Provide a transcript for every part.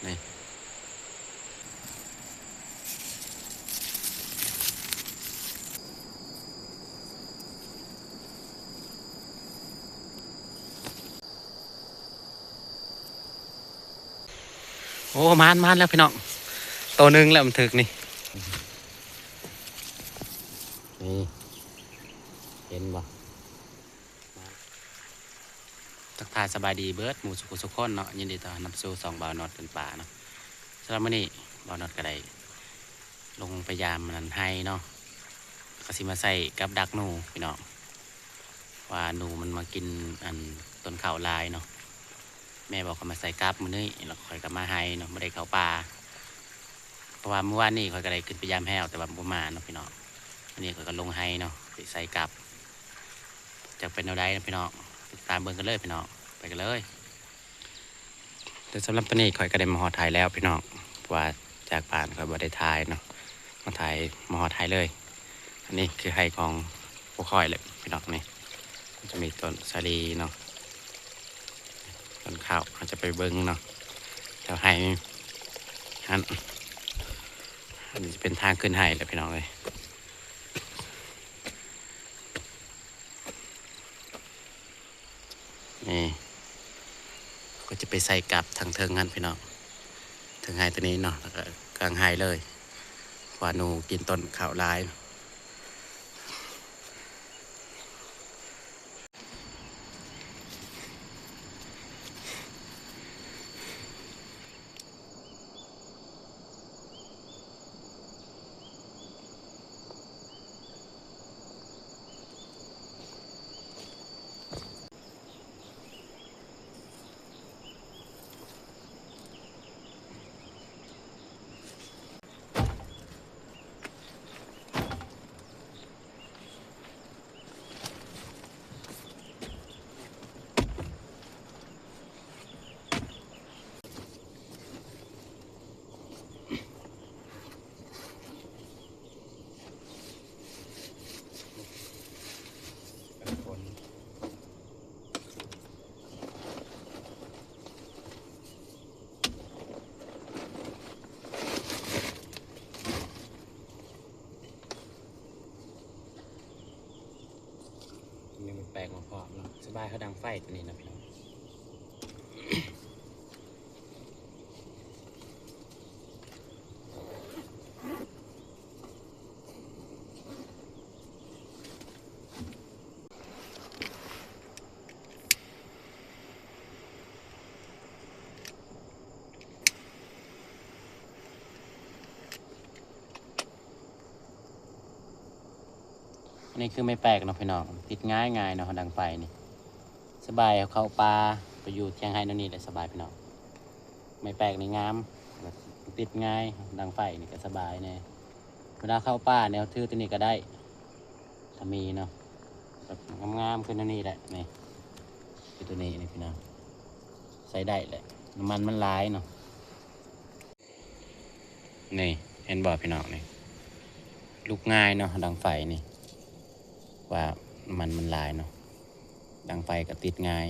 นี่โอ้มานแล้วพี่น้องตัวหนึ่งแล้วมันถึกนี่นี่เห็นบ่ทักทายสบายดีเบิร์ดหมู่สุขคนเนาะยินดีต้อนรับสู่2บ่าวนอดเป็นป่าเนาะสำหรับมื้อนี้บ่าวนอดก็ได้ลงพยายามมันให้เนาะก็สิมาใส่กับดักหนูพี่น้องว่าหนูมันมากินอันต้นข้าวลายเนาะแม่บอกเขามาใส่กับมื้อนี้แล้วค่อยก็มาให้เนาะไม่ได้เข้าป่าเพราะว่าเมื่อวานนี้ค่อยก็ได้ขึ้นพยายามแห้วแต่ว่าบ่มาเนาะพี่น้องอันนี้ค่อยก็ลงให้เนาะไปใส่กับจะเป็นเอาได้นะพี่น้องติดตามเบิ่งกันเลยพี่น้องไปกันเลยแต่สำหรับตอนนี้ค่อยก็ได้มาหอถ่ายแล้วพี่น้องว่าจากบ้านค่อยบ่ได้ถ่ายเนาะมาถ่ายมาหอถ่ายเลยอันนี้คือไฮของพวกค่อยเลยพี่น้องนี่จะมีต้นสาลีเนาะต้นข้าวเขาจะไปเบิ้งเนาะแถวไฮอันนี้จะเป็นทางขึ้นไฮเลยพี่น้องเลยนี่ก็จะไปใส่กับทางเทิงงั้นพี่น้องถึงไฮตัวนี้เนาะแล้วก็กลางไฮเลยว่าหนูกินต้นข้าวลายนี่มันแปลกมาพร้อมเนาะสบายเขาดังไฟตัวนี้นะพี่น้องอันนี้คือไม่แปลกเนาะพี่น้องติดง่ายเนาะดังไฟนี่สบายเข้าปลาไปอยู่เชียงไฮ้นั่นนี่แหละสบายพี่น้องไม่แปลกในงามติดง่ายดังไฟนี่ก็สบายเนี่ยเวลาเข้าป่าแนวทื่อตัวนี้ก็ได้ถ้ามีเนาะแบบงามๆขึ้นนี่แหละนี่คือตัวนี้นี่พี่น้องใส่ได้แหละน้ำมันร้ายเนาะนี่เห็นบ่พี่น้องนี่ลุกง่ายเนาะดังไฟนี่ว่ามันลายเนาะดังไฟก็ติดง่าย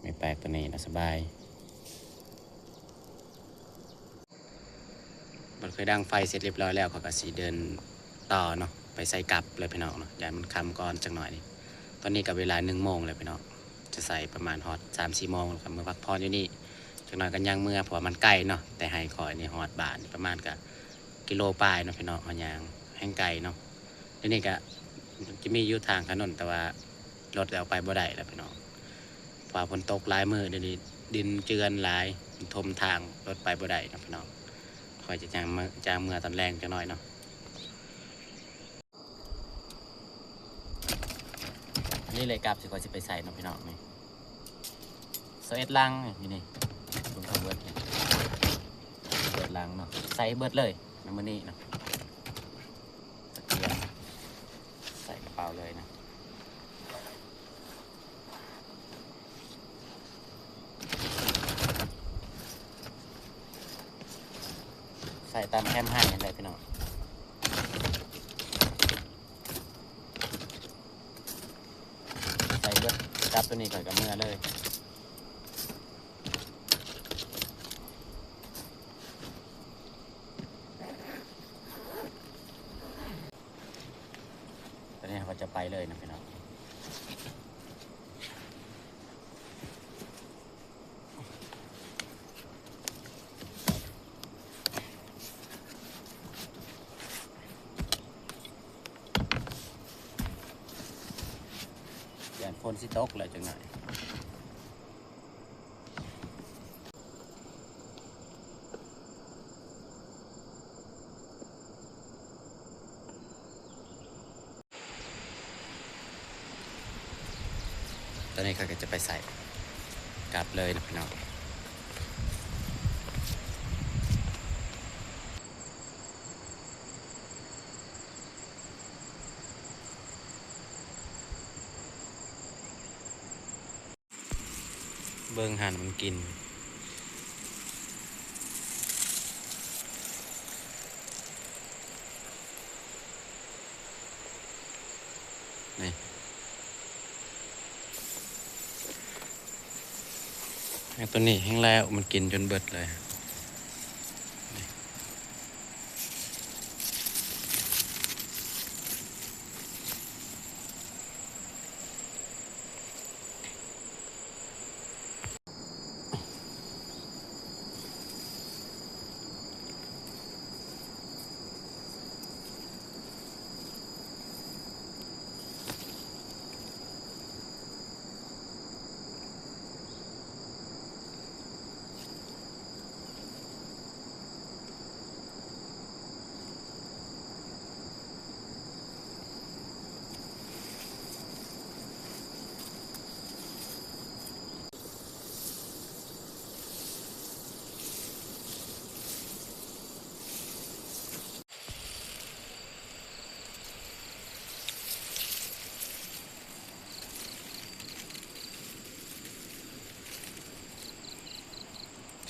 ไม่แปลกตัวนี้นะสบายมันเคยดังไฟเสร็จเรียบร้อยแล้วเขาก็สีเดินต่อเนาะไปใส่กลับเลยพี่น้องเนาะอย่ามันคำก่อนจังหน่อยนี่ตอนนี้กับเวลา1 โมงเลยพี่น้องจะใส่ประมาณฮอต3-4 โมงครับเมื่อพักผ่อนอยู่นี่จังหน่อยกันย่างเมื่อเพราะมันใกล้เนาะแต่ให้คอยนี่ฮอตบาทประมาณกับกิโลปลายเนาะพี่น้องเอายางแห้งไก่เนาะทีนี้ก็จะมีอยู่ทางถนนแต่ว่ารถเอาไปบ่ได้แล้วพี่น้องฝ่าฝนตกหลายมือเดี๋ยวนี้ดินเจือนหลายทมทางรถไปบ่ได้นะพี่น้องคอยจะจางเมื่อตอนแรงจะน้อยเนาะนี่เลยกลับสิคอยจะไปใส่เนาะพี่น้องนี่11 ลังนี่นี่ลงทางเบิร์ดลังเนาะใส่เบิร์ดเลยในมื้อนี้เนาะตะเกียบใส่กระเป๋าเลยนะใส่ตามแคมให้อะไรพี่น้องใส่เบิร์ดจับตัวนี้ก่อนกับเมื่อเลย เลยนะพี่น้องอย่างฝนสิตกเลยจังหน่อยตอนนี้เขาก็จะไปใส่กลับเลยนะพี่น้องเบิ่งหันมันกินนี่ตัวนี้แห้งแล้วมันกินจนเบิดเลย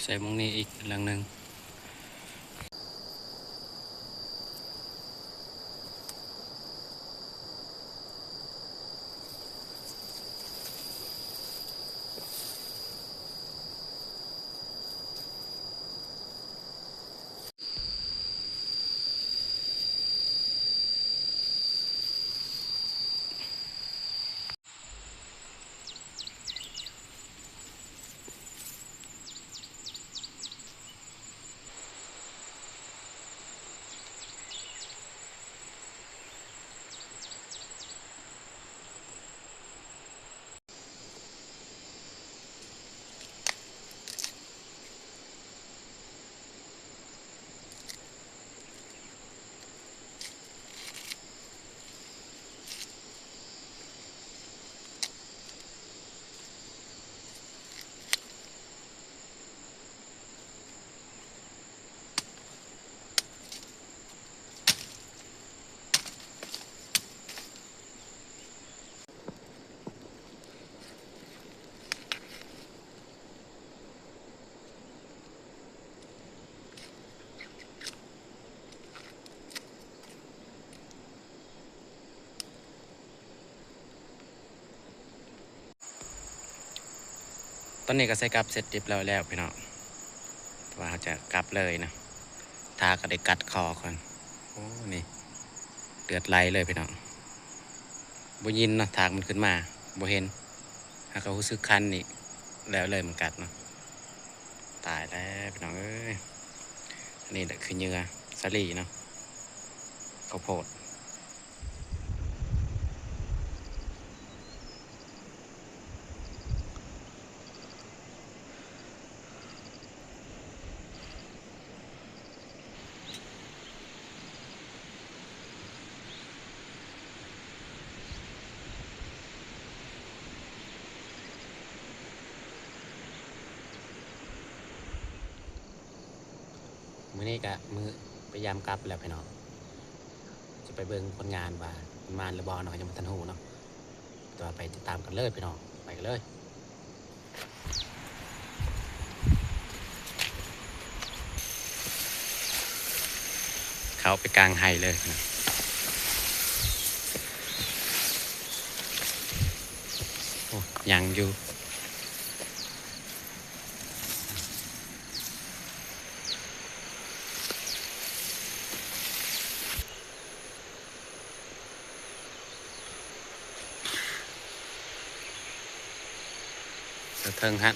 ใส่มงนี้อีกหลังหนึ่งตอนนี้ก็ใส่กลับเสร็จเรียบร้อยแล้วพี่น้องว่าจะกลับเลยนะทาก็ได้กัดคอก่อนโอ้นี่เลือดไหลเลยพี่น้องบ่ยินเนาะถากมันขึ้นมาบ่เห็นหากเขารู้สึกคันนี่แล้วเลยมันกัดเนาะตายแล้วพี่น้องเอ้ยอันนี้แหละคือเหยื่อสลีเนาะข้าวโพดมื้อนี้ก็มือพยายามกลับแล้วพี่น้องจะไปเบิ่งผลงานว่ามันมาหรือบ่เนาะยังบ่ทันฮู้เนาะแต่ว่าไปติดตามกันเลยพี่น้องไปกันเลยเขาไปกลางไฮเลยนะโอ้ยังอยู่ เทิงฮะ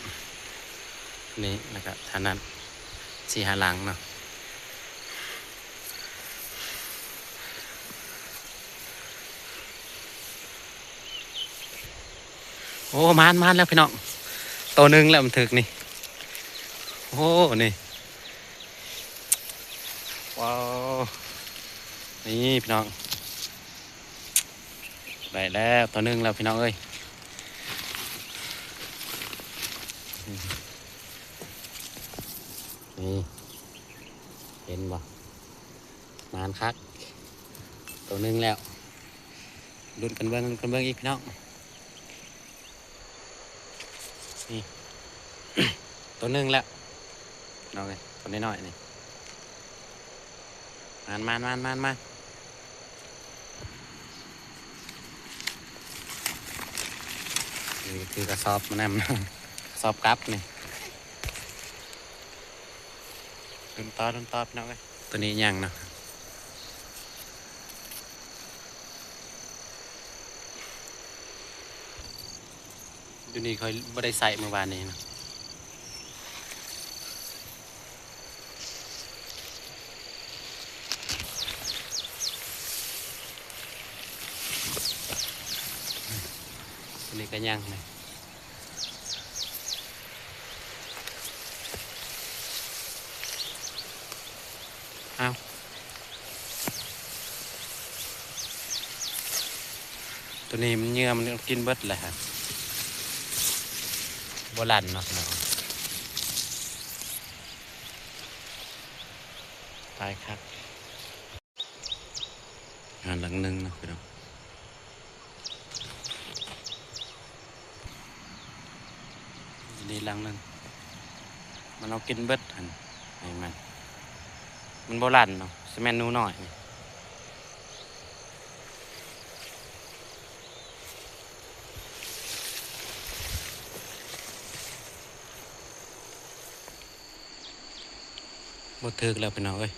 นี่นะครับท่านั้นสี่หาหลังเนาะโอ้มานแล้วพี่น้องตัวหนึ่งแล้วมันถึกนี่โอ้นี่ว้าวนี่พี่น้องได้แล้วตัวหนึ่งแล้วพี่น้องเอ้ยนี่เห็นบ่มานคักตัวหนึ่งแล้วลุ้นกันเบิ้งอีกพี่น้องนี่ ตัวหนึ่งแล้วน้องเลยตัวน้อยๆนี่มานี่คือกระสอบมันนำ กระสอบกลับนี่ดุนต่อพี่น้องเลยตัวนี้ยังเนาะตัวนี้เขาไม่ได้ใส่เมื่อวานนี้นะตัวนี้ก็ยังเลยเอาตัวนี้มันเยื่อมันกินเบิดเลยครับโบราณเนาะตายครับงานหลังหนึ่งนะพี่น้องนี่หลังหนึ่งมันเอากินเบิดหันนี่มันโบราณเนาะสแมนนูหน่อยบ่ถึกแล้วพี่น้องเอ้ย